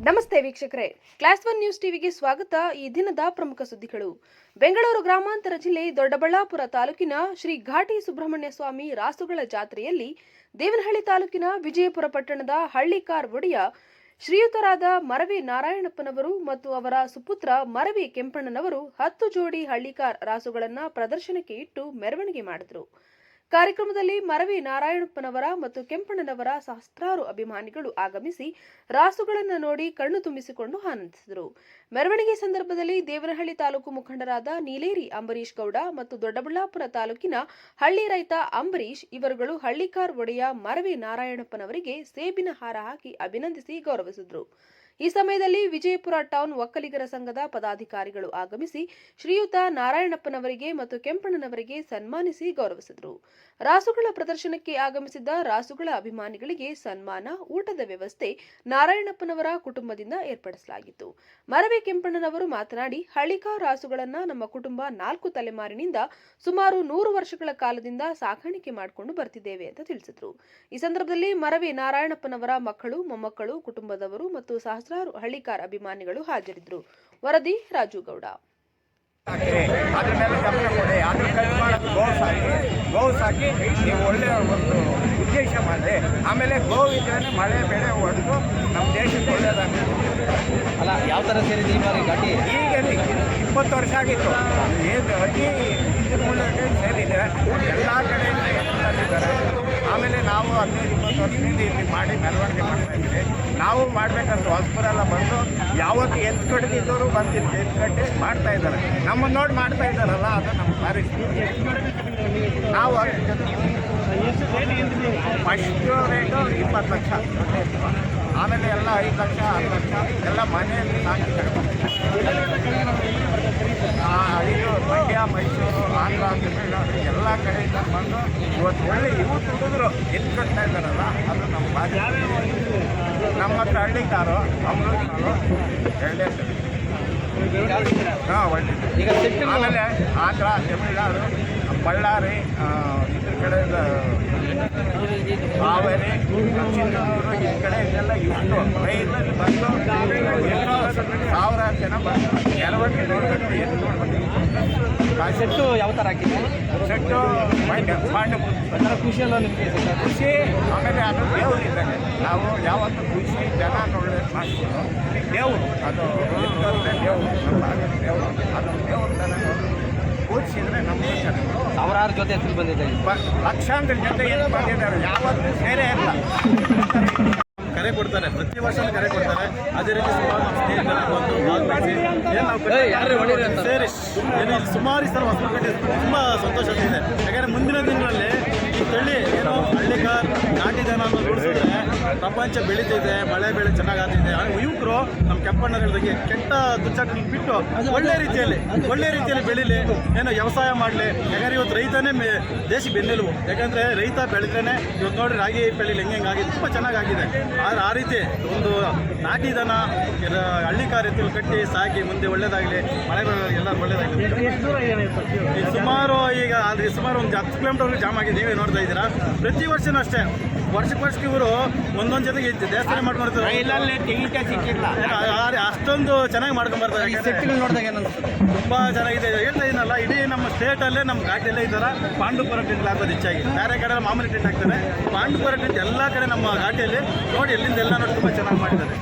ನಮಸ್ತೆ ವೀಕ್ಷಕರೇ, class 1 news ಟಿವಿಗೆ ಸ್ವಾಗತ. ಈ ದಿನದ ಪ್ರಮುಖ ಸುದ್ದಿಗಳು. ಬೆಂಗಳೂರು ಗ್ರಾಮಾಂತರ ಜಿಲ್ಲೆ ದೊಡ್ಡಬಳ್ಳಾಪುರ ತಾಲೂಕಿನ ಶ್ರೀ ಘಾಟಿ ಸುಬ್ರಹ್ಮಣ್ಯ ಸ್ವಾಮಿ ರಾಸುಗಳ ಜಾತ್ರೆಯಲ್ಲಿ ದೇವನಹಳ್ಳಿ ತಾಲೂಕಿನ ವಿಜಯಪುರ ಪಟ್ಟಣದ ಹಳ್ಳಿಕಾರ್ ಒಡೆಯ ಶ್ರೀಯುತರಾದ ಮರವಿ ನಾರಾಯಣಪ್ಪನವರು ಮತ್ತು ಅವರ ಸುಪುತ್ರ ಮರವಿ ಕೆಂಪಣ್ಣನವರು 10 ಜೋಡಿ ಹಳ್ಳಿಕಾರ್ ರಾಸುಗಳನ್ನು ಪ್ರದರ್ಶನಕ್ಕೆ ಇಟ್ಟು ಮೆರವಣಿಗೆ ಮಾಡಿದರು. ಕಾರ್ಯಕ್ರಮದಲ್ಲಿ ಮರವಿ ನಾರಾಯಣಪ್ಪನವರ ಮತ್ತು ಕೆಂಪಣ್ಣನವರ ಸಹಸ್ರಾರು ಅಭಿಮಾನಿಗಳು ಆಗಮಿಸಿ ರಾಸುಗಳನ್ನು ನೋಡಿ ಕಣ್ಣು ತುಂಬಿಸಿಕೊಂಡು ಆನಂದಿಸಿದರು. ಮೆರವಣಿಗೆ ಸಂದರ್ಭದಲ್ಲಿ ದೇವನಹಳ್ಳಿ ತಾಲೂಕು ಮುಖಂಡರಾದ ನೀಲೇರಿ ಅಂಬರೀಶ್ ಗೌಡ ಮತ್ತು ದೊಡ್ಡಬಳ್ಳಾಪುರ ತಾಲೂಕಿನ ಹಳ್ಳಿ ರೈತ ಅಂಬರೀಶ್ ಇವರುಗಳು ಹಳ್ಳಿಕಾರ್ ಒಡೆಯ ಮರವಿ ನಾರಾಯಣಪ್ಪನವರಿಗೆ ಸೇಬಿನ ಹಾರ ಹಾಕಿ ಅಭಿನಂದಿಸಿ ಗೌರವಿಸಿದರು. ಈ ಸಮಯದಲ್ಲಿ ವಿಜಯಪುರ ಟೌನ್ ಒಕ್ಕಲಿಗರ ಸಂಘದ ಪದಾಧಿಕಾರಿಗಳು ಆಗಮಿಸಿ ಶ್ರೀಯುತ ನಾರಾಯಣಪ್ಪನವರಿಗೆ ಮತ್ತು ಕೆಂಪಣ್ಣನವರಿಗೆ ಸನ್ಮಾನಿಸಿ ಗೌರವಿಸಿದರು. ರಾಸುಗಳ ಪ್ರದರ್ಶನಕ್ಕೆ ಆಗಮಿಸಿದ್ದ ರಾಸುಗಳ ಅಭಿಮಾನಿಗಳಿಗೆ ಸನ್ಮಾನ, ಊಟದ ವ್ಯವಸ್ಥೆ ನಾರಾಯಣಪ್ಪನವರ ಕುಟುಂಬದಿಂದ ಏರ್ಪಡಿಸಲಾಗಿತ್ತು. ಮರವಿ ಕೆಂಪಣ್ಣನವರು ಮಾತನಾಡಿ, ಹಳ್ಳಿಕಾರ್ ರಾಸುಗಳನ್ನ ನಮ್ಮ ಕುಟುಂಬ 4 ತಲೆಮಾರಿನಿಂದ ಸುಮಾರು 100 ವರ್ಷಗಳ ಕಾಲದಿಂದ ಸಾಕಾಣಿಕೆ ಮಾಡಿಕೊಂಡು ಬರ್ತಿದ್ದೇವೆ ಅಂತ ತಿಳಿಸಿದರು. ಈ ಸಂದರ್ಭದಲ್ಲಿ ಮರವಿ ನಾರಾಯಣಪ್ಪನವರ ಮಕ್ಕಳು, ಮೊಮ್ಮಕ್ಕಳು, ಕುಟುಂಬದವರು ಮತ್ತು ಸಹಸ್ರಾರು ಹಳ್ಳಿಕಾರ್ ಅಭಿಮಾನಿಗಳು ಹಾಜರಿದ್ದರು. ವರದಿ ರಾಜು ಗೌಡ. ಅದ್ರ ಮೇಲೆ ಗಮನ ಕೊಡಿ. ಅದ್ರ ಖರ್ಚು ಮಾಡೋದು ಗೋವು ಸಾಕಿ ನೀವು ಒಳ್ಳೆಯ ಒಂದು ಉದ್ದೇಶ ಮಾಡಿ. ಆಮೇಲೆ ಗೋವು ಇದ್ರೇ ಮಳೆ ಬೆಳೆ ಹೊಡೆದು ನಮ್ಮ ದೇಶಕ್ಕೆ ಒಳ್ಳೆಯದಾಗುತ್ತೆ. ಅಲ್ಲ, ಯಾವ ಥರ ಸೇರಿದೆ ಈ ಬಾರಿ ಘಾಟಿ? ಈಗ 20 ವರ್ಷ ಆಗಿತ್ತು. ಅತಿ ಇದ್ರ ಮೂಲಕ ಸೇರಿದೆ. ಎಲ್ಲ ಕಡೆಯಿಂದ ತಂದಿದ್ದಾರೆ. ಆಮೇಲೆ ನಾವು 15-20 ವರ್ಷದಿಂದ ಇಲ್ಲಿ ಮಾಡಿ ಮೆರವಣಿಗೆ ಮಾಡ್ತಾ ಇದ್ದೀವಿ. ನಾವು ಮಾಡಬೇಕಂತ ಹೊಸಬರೆಲ್ಲ ಬಂದು ಯಾವತ್ತು ಎತ್ತು ಕಡಿದಿದ್ದವರು ಬಂದಿದ್ದು ಎತ್ತು ಕಟ್ಟಿ ಮಾಡ್ತಾ ಇದ್ದಾರೆ. ನಮ್ಮನ್ನು ನೋಡಿ ಮಾಡ್ತಾ ಇದ್ದಾರಲ್ಲ, ಅದು ನಮ್ಮ ಭಾರಿ. ನಾವು ಫಸ್ಟ್ ರೇಟು 20 ಲಕ್ಷ, ಆಮೇಲೆ ಎಲ್ಲ 5 ಲಕ್ಷ 10 ಲಕ್ಷ ಎಲ್ಲ ಮನೆಯಲ್ಲಿ ಸಾಕಿ ಇದು ಮಂಡ್ಯ, ಮೈಸೂರು, ಆಂಧ್ರ, ತಮಿಳುನಾಡು ಎಲ್ಲ ಕಡೆಯಿಂದ ಬಂದು ಇವತ್ತು ಒಳ್ಳೆ ಯೂತ್ ಹುಡುಗರು ಎತ್ತು ಕಟ್ತಾ ಇದ್ದಾರಲ್ಲ, ಅದು ನಮ್ಮ ಭಾರಿ. ನಮ್ಮ ಹತ್ರ ಹಳ್ಳಿಕಾರು ಅಮೃತರು ಒಳ್ಳೆ. ಈಗ ಆಮೇಲೆ ಆಂಧ್ರ, ತಮಿಳುನಾಡು, ಬಳ್ಳಾರಿ, ಇದ್ರ ಕಡೆಯಿಂದ ಹಾವೇರಿ, ಚಿತ್ರದುರ್ಗ ಈ ಕಡೆ ಇದೆಲ್ಲ ಇಷ್ಟು ರೈತರು ಬಂದು ಸಾವಿರಾರು ಜನ ಬಂದು ಮೆರವಣಿಗೆ ನೋಡಬೇಕು. ಎತ್ತು ನೋಡ್ಬೇಕು. ಸೆಟ್ಟು ಯಾವ ಥರ ಹಾಕಿದೆ? ಸೆಟ್ಟು ಖುಷಿ ಅಲ್ಲ ನಿಮಗೆ? ಖುಷಿ. ಆಮೇಲೆ ಅದು ದೇವ್ರು ಇದ್ದಾಗ ನಾವು ಯಾವತ್ತೂ ಖುಷಿ ಜನ ಒಳ್ಳೇದು ಮಾಡ್ತೀವಿ. ದೇವರು ಅದು ಎತ್ತಂದರೆ ದೇವರು, ನಮ್ಮ ದೇವರು, ಅದು ದೇವ್ರ ತನ ಕೂಡಿಸಿದ್ರೆ ನಮಗೂ ಚೆನ್ನಾಗಿ. ಸಾವಿರಾರು ಜೊತೆ ಎತ್ತು ಬಂದಿದೆ. ಲಕ್ಷಾಂತರ ಜೊತೆ ಎತ್ತು ಬಂದಿದ್ದಾರೆ. ಯಾವತ್ತೂ ಸೇರೇ ಇಲ್ಲ. ಕರೆ ಕೊಡ್ತಾರೆ, ಪ್ರತಿ ವರ್ಷ ಕರೆ ಕೊಡ್ತಾರೆ. ಅದೇ ರೀತಿ ಸುಮಾರು ನಮ್ಮ ಸ್ನೇಹಿತರು ಬಂದು ಭಾಗವಹಿಸಿ ಸೇರಿ ಏನು ಇಲ್ಲಿ ಸುಮಾರು ಈ ಸಲ ಹೊಸಪೇಟೆ ತುಂಬ ಸಂತೋಷ ಇದೆ. ಯಾಕಂದರೆ ಮುಂದಿನ ದಿನಗಳಲ್ಲಿ ಈ ತಳಿ ಏನು ಹಳ್ಳಿಕಾರ್ ನಾಟಿ ದನ ರೂಢಿಸಿದ್ರೆ ಪ್ರಪಂಚ ಬೆಳೀತಿದೆ, ಮಳೆ ಬೆಳೆ ಚೆನ್ನಾಗಾಗ್ತಿದೆ. ಯುವಕರು ನಮ್ಮ ಕೆಂಪಣ್ಣರಿಗೆ ಕೆಟ್ಟ ದುಶ್ಚಟನ ಬಿಟ್ಟು ಒಳ್ಳೆ ರೀತಿಯಲ್ಲಿ ಬೆಳೀಲಿ, ಏನೋ ವ್ಯವಸಾಯ ಮಾಡಲಿ. ಯಾಕಂದರೆ ಇವತ್ತು ರೈತನೇ ದೇಶ ಬೆನ್ನೆಲುಬು. ಯಾಕಂದರೆ ರೈತ ಬೆಳೆದ್ರೇ ಇವತ್ತು ನೋಡಿ ರಾಗಿ ಬೆಳೀಲಿ ಹೆಂಗಾಗಿದೆ, ತುಂಬ ಚೆನ್ನಾಗಾಗಿದೆ. ಆದರೆ ಆ ರೀತಿ ಒಂದು ನಾಟಿ ದನ ಹಳ್ಳಿಕಾರ್ ಎತ್ತಲ್ಲಿ ಕಟ್ಟಿ ಸಾಕಿ ಮುಂದೆ ಒಳ್ಳೇದಾಗಲಿ, ಮಳೆ ಎಲ್ಲ ಒಳ್ಳೇದಾಗಲಿ. ಸುಮಾರು ಈಗ ಆದರೆ ಸುಮಾರು ಒಂದು 10 ಕಿಲೋಮೀಟರ್ವರೆಗೂ ಜಾಮ್ ಆಗಿದೆ. ನೀವೇ ನೋಡ್ತಾ ಇದ್ದೀರಾ. ಪ್ರತಿ ವರ್ಷನೂ ಅಷ್ಟೇ, ವರ್ಷಕ್ಕೆ ಇವರು ಒಂದೊಂದು ಜೊತೆಗೆ ದೇವಸ್ಥಾನ ಮಾಡ್ಕೊಳ್ತಾರೆ. ಅಷ್ಟೊಂದು ಚೆನ್ನಾಗಿ ಮಾಡ್ಕೊಂಡ್ಬರ್ತಾರೆ. ಸೆಟ್ಟಿಗಳು ನೋಡಿದಾಗ ಏನಂತ ತುಂಬ ಚೆನ್ನಾಗಿದೆ. ಹೇಳ್ತಾ ಇದೀನಲ್ಲ, ಇಡೀ ನಮ್ಮ ಸ್ಟೇಟಲ್ಲೇ ನಮ್ಮ ಘಾಟಿಯಲ್ಲೇ ಈ ಥರ ಪಾಂಡುಪುರ ಟೆಂಟ್ ಹಾಕೋದು ಹೆಚ್ಚಾಗಿ. ಬೇರೆ ಕಡೆ ಮಾಮೂಲಿ ಟೆಂಟ್ ಹಾಕ್ತಾರೆ. ಪಾಂಡುಪುರ ಟೆಂಟ್ ಎಲ್ಲ ಕಡೆ ನಮ್ಮ ಘಾಟಿಯಲ್ಲಿ ನೋಡಿ, ಎಲ್ಲಿಂದ ಎಲ್ಲ ನೋಡಿ ತುಂಬ ಚೆನ್ನಾಗಿ ಮಾಡಿದ್ದಾರೆ.